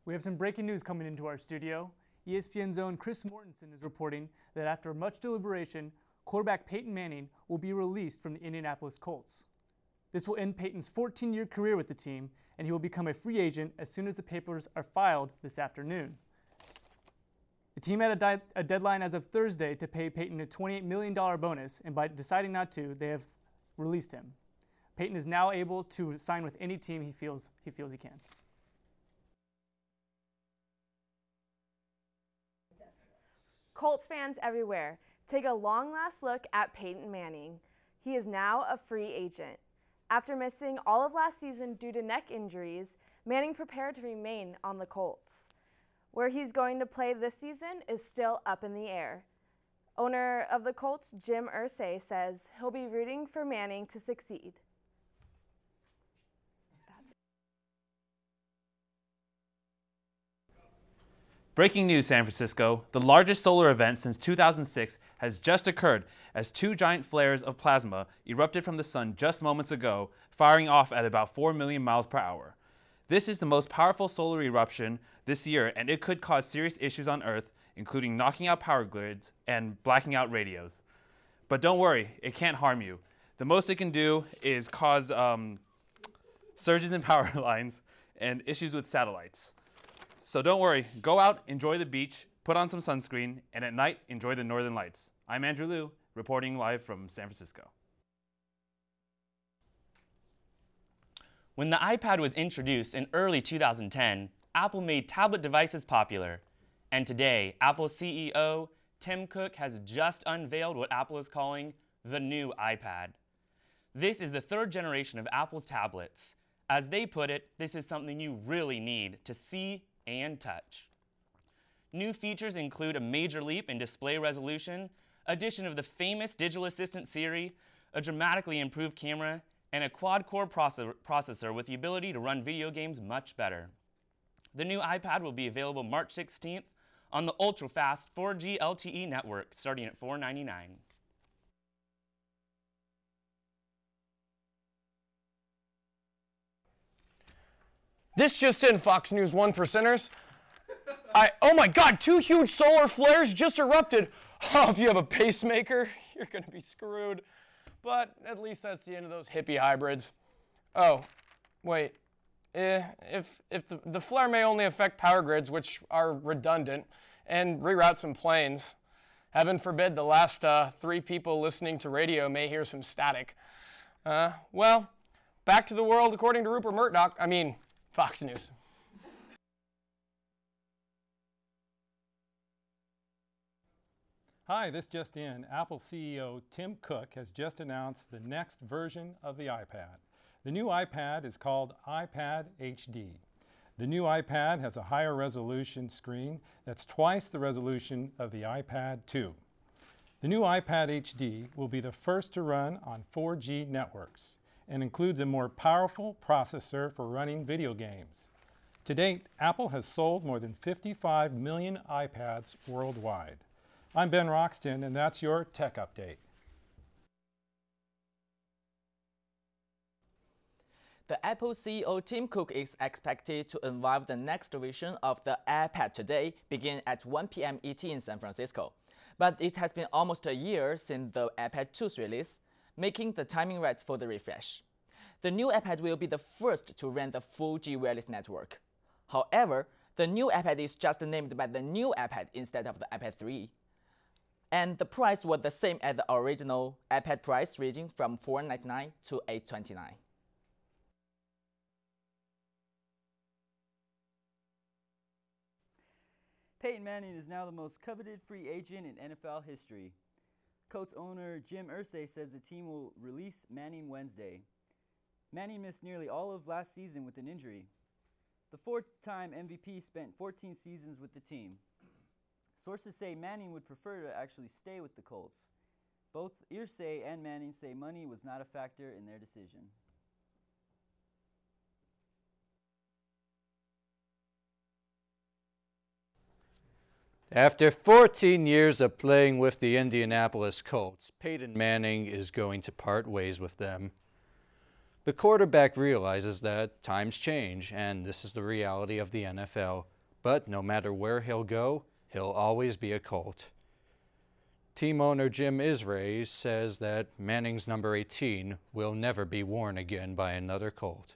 We have some breaking news coming into our studio. ESPN's own Chris Mortensen is reporting that after much deliberation, quarterback Peyton Manning will be released from the Indianapolis Colts. This will end Peyton's 14-year career with the team, and he will become a free agent as soon as the papers are filed this afternoon. The team had a deadline as of Thursday to pay Peyton a $28 million bonus, and by deciding not to, they have released him. Peyton is now able to sign with any team he feels he can. Colts fans everywhere, take a long last look at Peyton Manning. He is now a free agent. After missing all of last season due to neck injuries, Manning prepared to remain on the Colts. Where he's going to play this season is still up in the air. Owner of the Colts, Jim Irsay, says he'll be rooting for Manning to succeed. Breaking news, San Francisco. The largest solar event since 2006 has just occurred as two giant flares of plasma erupted from the sun just moments ago, firing off at about 4 million miles per hour. This is the most powerful solar eruption this year, and it could cause serious issues on Earth, including knocking out power grids and blacking out radios. But don't worry, it can't harm you. The most it can do is cause surges in power lines and issues with satellites. So don't worry, go out, enjoy the beach, put on some sunscreen, and at night, enjoy the northern lights. I'm Andrew Liu, reporting live from San Francisco. When the iPad was introduced in early 2010, Apple made tablet devices popular. And today, Apple CEO Tim Cook has just unveiled what Apple is calling the new iPad. This is the third generation of Apple's tablets. As they put it, this is something you really need to see and touch. New features include a major leap in display resolution, addition of the famous Digital Assistant Siri, a dramatically improved camera, and a quad-core processor with the ability to run video games much better. The new iPad will be available March 16th on the ultra-fast 4G LTE network, starting at $499. This just in, Fox News 1 percenters. Oh my God, 2 huge solar flares just erupted. Oh, if you have a pacemaker, you're going to be screwed. But at least that's the end of those hippie hybrids. Oh, wait. If the flare may only affect power grids, which are redundant, and reroute some planes, heaven forbid the last 3 people listening to radio may hear some static. Well, back to the world according to Rupert Murdoch. Fox News. Hi, this just in. Apple CEO Tim Cook has just announced the next version of the iPad. The new iPad is called iPad HD. The new iPad has a higher resolution screen that's twice the resolution of the iPad 2. The new iPad HD will be the first to run on 4G networks and includes a more powerful processor for running video games. To date, Apple has sold more than 55 million iPads worldwide. I'm Ben Roxton, and that's your Tech Update. The Apple CEO Tim Cook is expected to unveil the next version of the iPad today, beginning at 1 p.m. ET in San Francisco. But it has been almost a year since the iPad 2's release, making the timing right for the refresh. The new iPad will be the first to run the full G wireless network. However, the new iPad is just named by the new iPad instead of the iPad 3. And the price was the same as the original iPad price, ranging from $499 to $829. Peyton Manning is now the most coveted free agent in NFL history. Colts owner Jim Irsay says the team will release Manning Wednesday. Manning missed nearly all of last season with an injury. The 4-time MVP spent 14 seasons with the team. Sources say Manning would prefer to actually stay with the Colts. Both Irsay and Manning say money was not a factor in their decision. After 14 years of playing with the Indianapolis Colts, Peyton Manning is going to part ways with them. The quarterback realizes that times change, and this is the reality of the NFL. But no matter where he'll go, he'll always be a Colt. Team owner Jim Irsay says that Manning's number 18 will never be worn again by another Colt,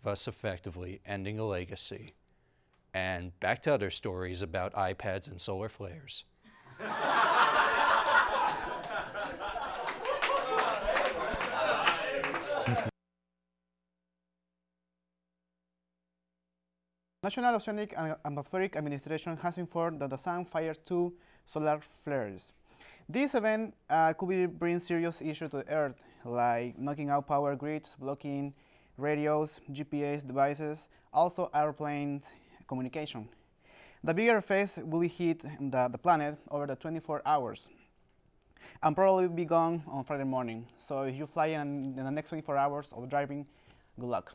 thus effectively ending a legacy. And back to other stories about iPads and solar flares. National Oceanic and Atmospheric Administration has informed that the sun fired 2 solar flares. This event could bring serious issues to the Earth, like knocking out power grids, blocking radios, GPS devices, also airplane communication. The bigger phase will hit the planet over the 24 hours and probably be gone on Friday morning. So if you fly in the next 24 hours of driving, good luck.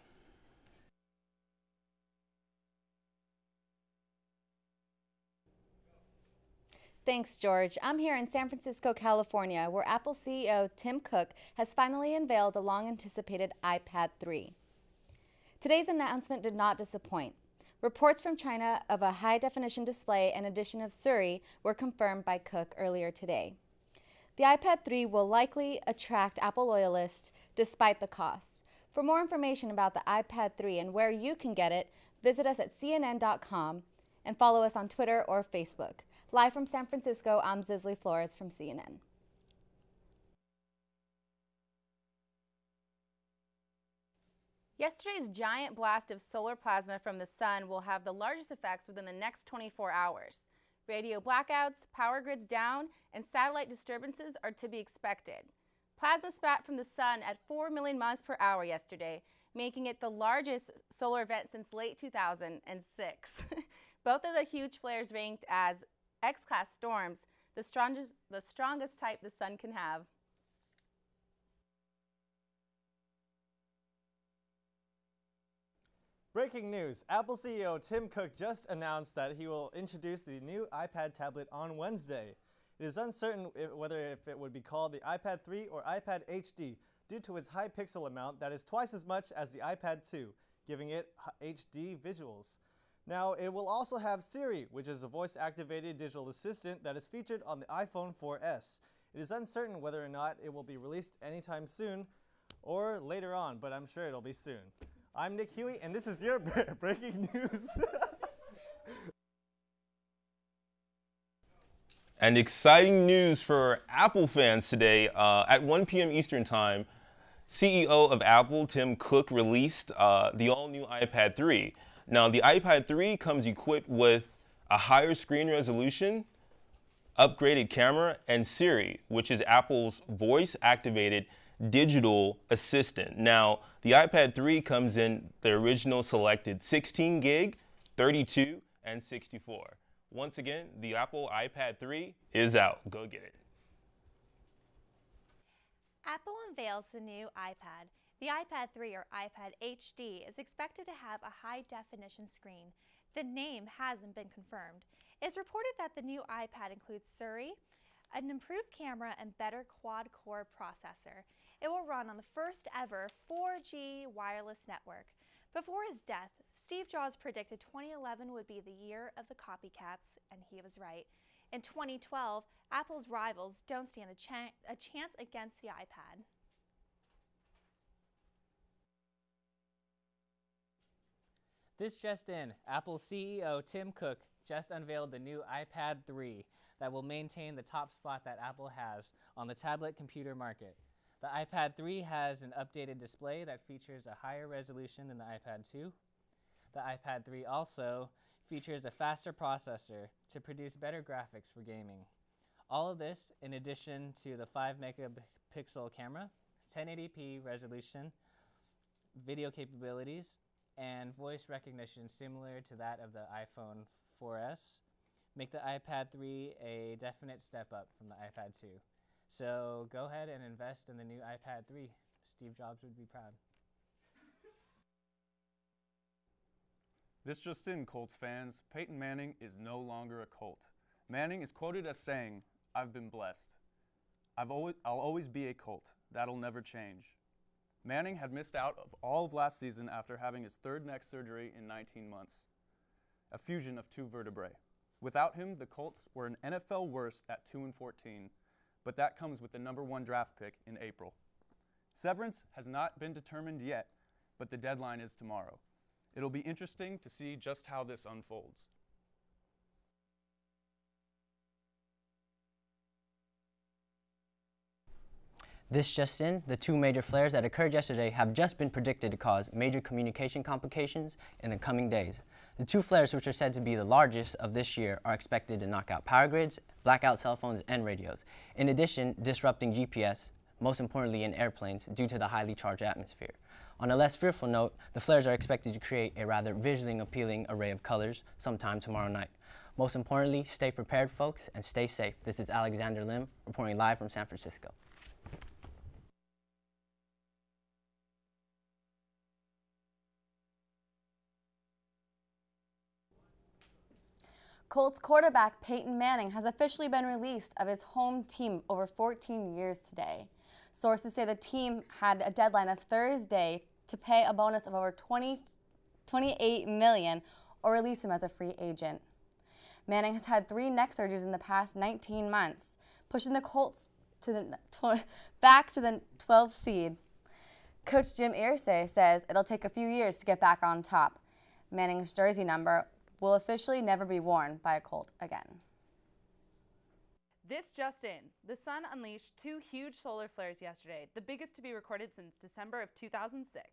Thanks, George. I'm here in San Francisco, California, where Apple CEO Tim Cook has finally unveiled the long-anticipated iPad 3. Today's announcement did not disappoint. Reports from China of a high-definition display and addition of Siri were confirmed by Cook earlier today. The iPad 3 will likely attract Apple loyalists despite the cost. For more information about the iPad 3 and where you can get it, visit us at CNN.com and follow us on Twitter or Facebook. Live from San Francisco, I'm Zisley Flores from CNN. Yesterday's giant blast of solar plasma from the sun will have the largest effects within the next 24 hours. Radio blackouts, power grids down, and satellite disturbances are to be expected. Plasma spat from the sun at 4 million miles per hour yesterday, making it the largest solar event since late 2006. Both of the huge flares ranked as X-class storms, the strongest type the sun can have. Breaking news, Apple CEO Tim Cook just announced that he will introduce the new iPad tablet on Wednesday. It is uncertain whether it would be called the iPad 3 or iPad HD due to its high pixel amount that is twice as much as the iPad 2, giving it HD visuals. Now, it will also have Siri, which is a voice-activated digital assistant that is featured on the iPhone 4S. It is uncertain whether or not it will be released anytime soon or later on, but I'm sure it'll be soon. I'm Nick Huey, and this is your breaking news. And exciting news for Apple fans today. At 1 p.m. Eastern Time, CEO of Apple, Tim Cook, released the all-new iPad 3. Now, the iPad 3 comes equipped with a higher screen resolution, upgraded camera, and Siri, which is Apple's voice-activated digital assistant. Now, the iPad 3 comes in the original selected 16 gig, 32, and 64. Once again, the Apple iPad 3 is out. Go get it. Apple unveils the new iPad. The iPad 3 or iPad HD is expected to have a high-definition screen. The name hasn't been confirmed. It's reported that the new iPad includes Siri, an improved camera, and better quad-core processor. It will run on the first ever 4G wireless network. Before his death, Steve Jobs predicted 2011 would be the year of the copycats, and he was right. In 2012, Apple's rivals don't stand a chance against the iPad. This just in, Apple CEO Tim Cook just unveiled the new iPad 3 that will maintain the top spot that Apple has on the tablet computer market. The iPad 3 has an updated display that features a higher resolution than the iPad 2. The iPad 3 also features a faster processor to produce better graphics for gaming. All of this in addition to the 5 megapixel camera, 1080p resolution, video capabilities, and voice recognition similar to that of the iPhone 4S, make the iPad 3 a definite step up from the iPad 2. So go ahead and invest in the new iPad 3. Steve Jobs would be proud. This just in, Colts fans, Peyton Manning is no longer a Colt. Manning is quoted as saying, "I've been blessed. I'll always be a Colt. That'll never change." Manning had missed out of all of last season after having his third neck surgery in 19 months, a fusion of two vertebrae. Without him, the Colts were an NFL worst at 2-14, but that comes with the #1 draft pick in April. Severance has not been determined yet, but the deadline is tomorrow. It'll be interesting to see just how this unfolds. This just in, the two major flares that occurred yesterday have just been predicted to cause major communication complications in the coming days. The two flares, which are said to be the largest of this year, are expected to knock out power grids, black out cell phones and radios. In addition, disrupting GPS, most importantly in airplanes, due to the highly charged atmosphere. On a less fearful note, the flares are expected to create a rather visually appealing array of colors sometime tomorrow night. Most importantly, stay prepared, folks, and stay safe. This is Alexander Lim, reporting live from San Francisco. Colts quarterback Peyton Manning has officially been released of his home team over 14 years today. Sources say the team had a deadline of Thursday to pay a bonus of over $28 million or release him as a free agent. Manning has had 3 neck surgeries in the past 19 months, pushing the Colts to back to the 12th seed. Coach Jim Irsay says it'll take a few years to get back on top. Manning's jersey number will officially never be worn by a Colt again. This just in, the sun unleashed 2 huge solar flares yesterday, the biggest to be recorded since December of 2006.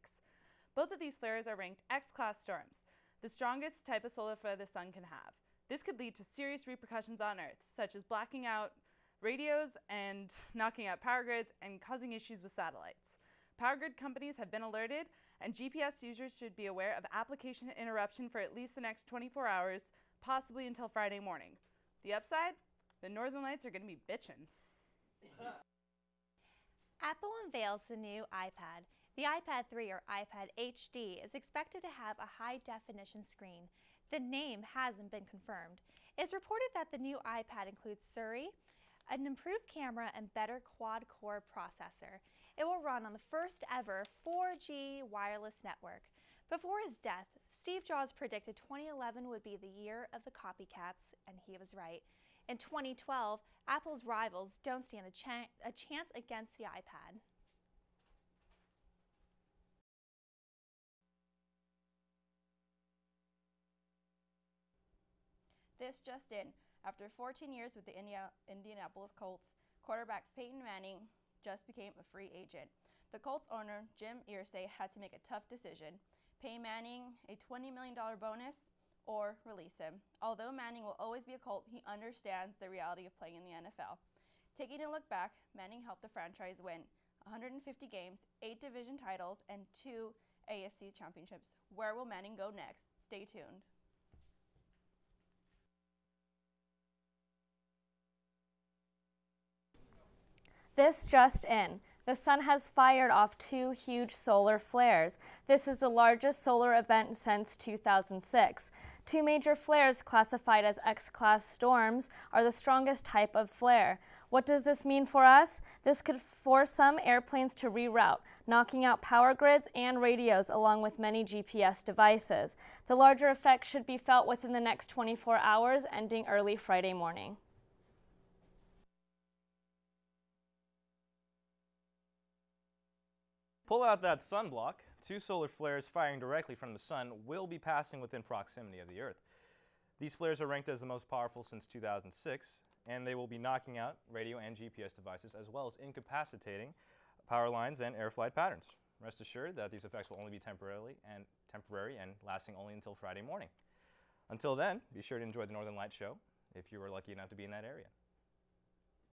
Both of these flares are ranked X-class storms, the strongest type of solar flare the sun can have. This could lead to serious repercussions on Earth, such as blacking out radios and knocking out power grids and causing issues with satellites. Power grid companies have been alerted, and GPS users should be aware of application interruption for at least the next 24 hours, possibly until Friday morning. The upside? The Northern Lights are going to be bitchin'. Apple unveils the new iPad. The iPad 3 or iPad HD is expected to have a high-definition screen. The name hasn't been confirmed. It's reported that the new iPad includes Siri, an improved camera, and better quad-core processor. It will run on the first ever 4G wireless network. Before his death, Steve Jobs predicted 2011 would be the year of the copycats, and he was right. In 2012, Apple's rivals don't stand a chance against the iPad. This just in, after 14 years with the Indianapolis Colts, quarterback Peyton Manning just became a free agent. The Colts owner, Jim Irsay, had to make a tough decision: pay Manning a $20 million bonus or release him. Although Manning will always be a Colt, he understands the reality of playing in the NFL. Taking a look back, Manning helped the franchise win 150 games, 8 division titles, and 2 AFC championships. Where will Manning go next? Stay tuned. This just in. The sun has fired off 2 huge solar flares. This is the largest solar event since 2006. 2 major flares, classified as X-class storms, are the strongest type of flare. What does this mean for us? This could force some airplanes to reroute, knocking out power grids and radios along with many GPS devices. The larger effect should be felt within the next 24 hours, ending early Friday morning. Pull out that sunblock. 2 solar flares firing directly from the sun will be passing within proximity of the Earth. These flares are ranked as the most powerful since 2006, and they will be knocking out radio and GPS devices as well as incapacitating power lines and air flight patterns. Rest assured that these effects will only be temporary and lasting only until Friday morning. Until then, be sure to enjoy the Northern Lights show if you are lucky enough to be in that area.